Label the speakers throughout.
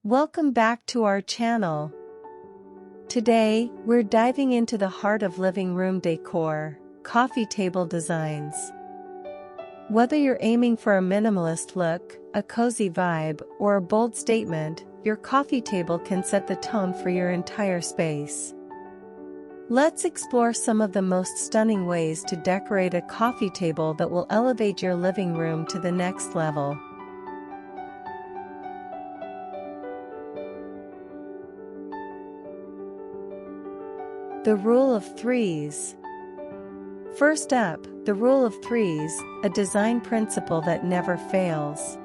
Speaker 1: Welcome back to our channel. Today, we're diving into the heart of living room decor, coffee table designs. Whether you're aiming for a minimalist look, a cozy vibe, or a bold statement, your coffee table can set the tone for your entire space. Let's explore some of the most stunning ways to decorate a coffee table that will elevate your living room to the next level. The rule of threes. First up, the rule of threes, a design principle that never fails.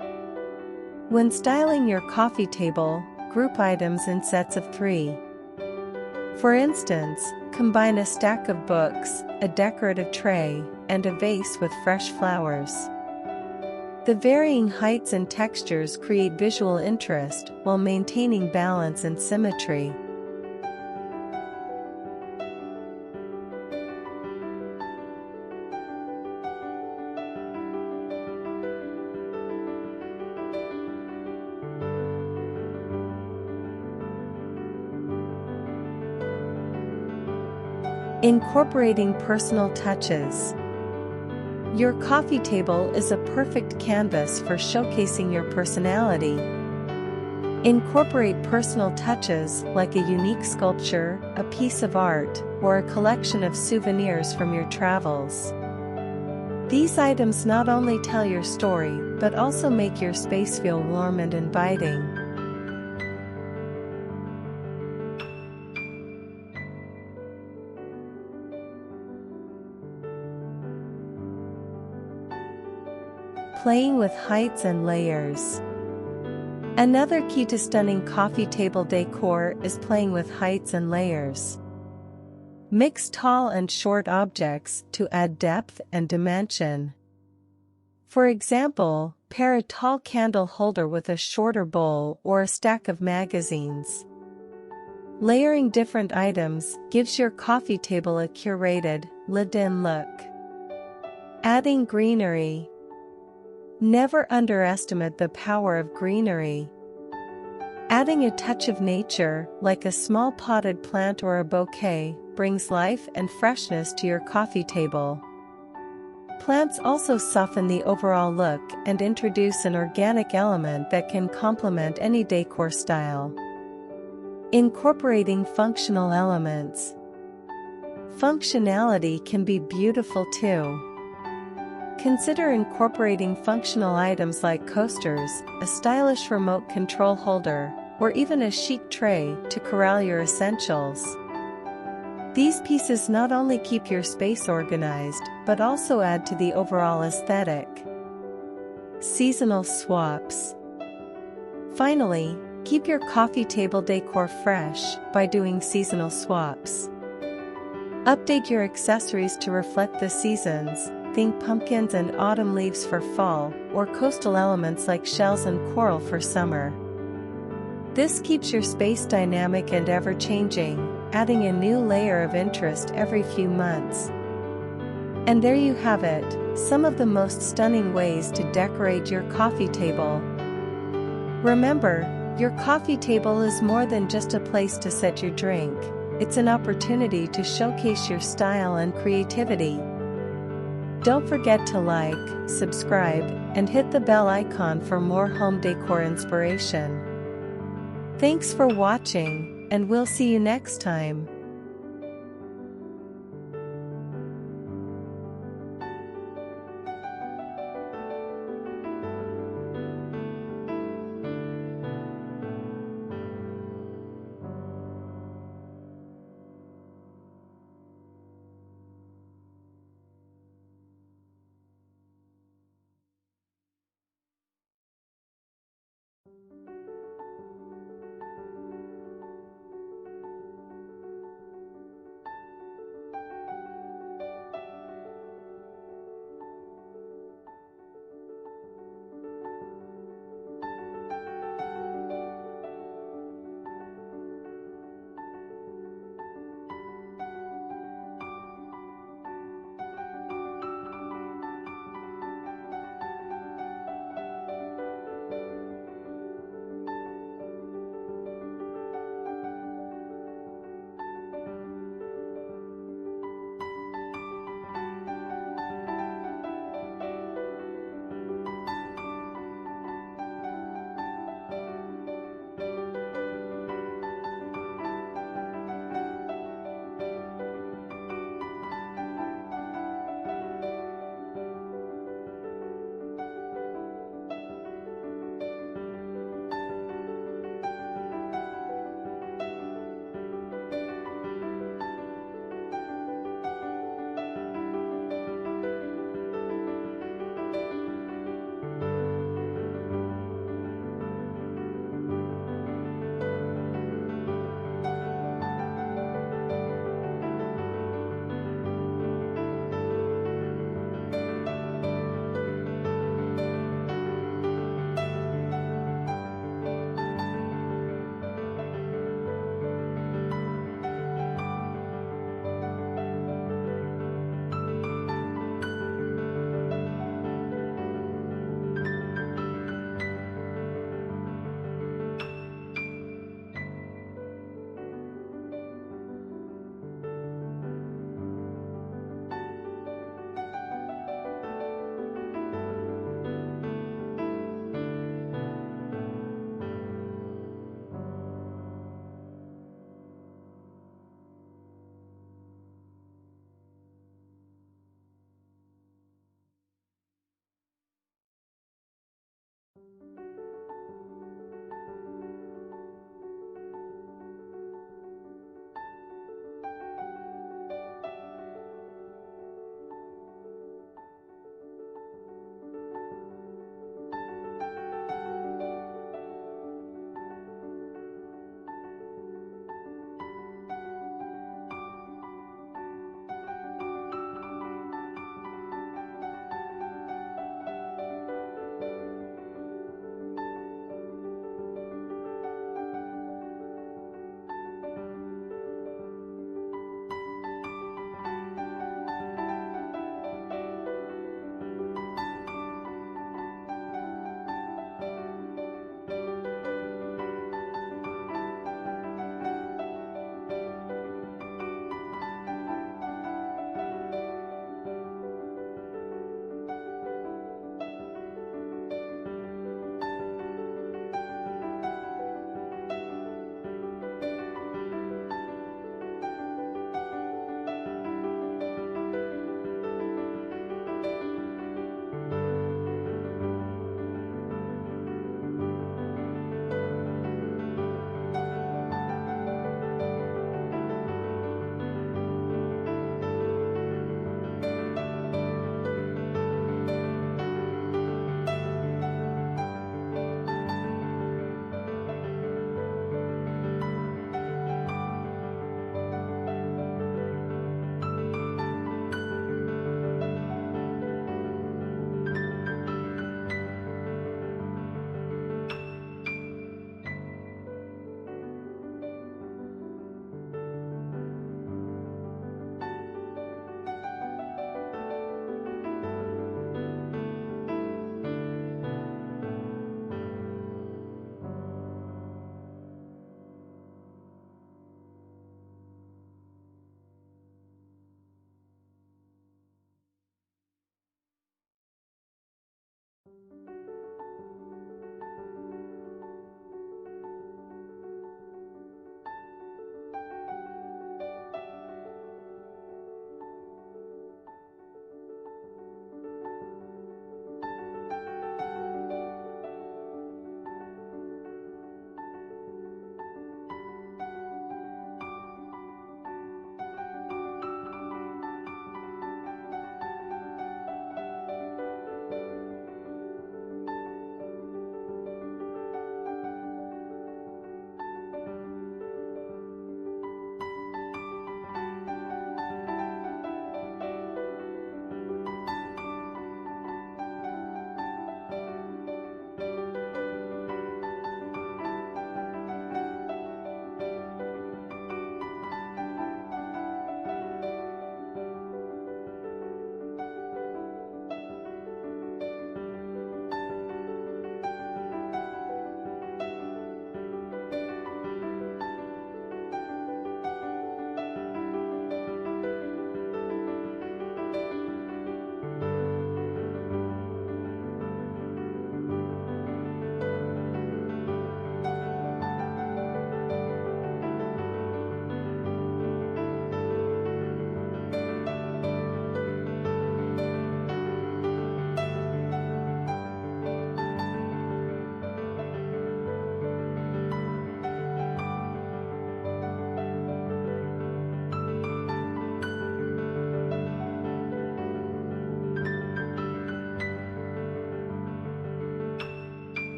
Speaker 1: When styling your coffee table, group items in sets of three. For instance, combine a stack of books, a decorative tray, and a vase with fresh flowers. The varying heights and textures create visual interest while maintaining balance and symmetry. Incorporating personal touches. Your coffee table is a perfect canvas for showcasing your personality. Incorporate personal touches like a unique sculpture, a piece of art, or a collection of souvenirs from your travels. These items not only tell your story but also make your space feel warm and inviting. Playing with heights and layers. Another key to stunning coffee table decor is playing with heights and layers. Mix tall and short objects to add depth and dimension. For example, pair a tall candle holder with a shorter bowl or a stack of magazines. Layering different items gives your coffee table a curated, lived-in look. Adding greenery. Never underestimate the power of greenery. Adding a touch of nature, like a small potted plant or a bouquet, brings life and freshness to your coffee table. Plants also soften the overall look and introduce an organic element that can complement any decor style. Incorporating functional elements. Functionality can be beautiful too. Consider incorporating functional items like coasters, a stylish remote control holder, or even a chic tray to corral your essentials. These pieces not only keep your space organized, but also add to the overall aesthetic. Seasonal swaps. Finally, keep your coffee table decor fresh by doing seasonal swaps. Update your accessories to reflect the seasons. Think pumpkins and autumn leaves for fall, or coastal elements like shells and coral for summer. This keeps your space dynamic and ever-changing, adding a new layer of interest every few months. And there you have it, some of the most stunning ways to decorate your coffee table. Remember, your coffee table is more than just a place to set your drink. It's an opportunity to showcase your style and creativity. Don't forget to like, subscribe, and hit the bell icon for more home decor inspiration. Thanks for watching, and we'll see you next time.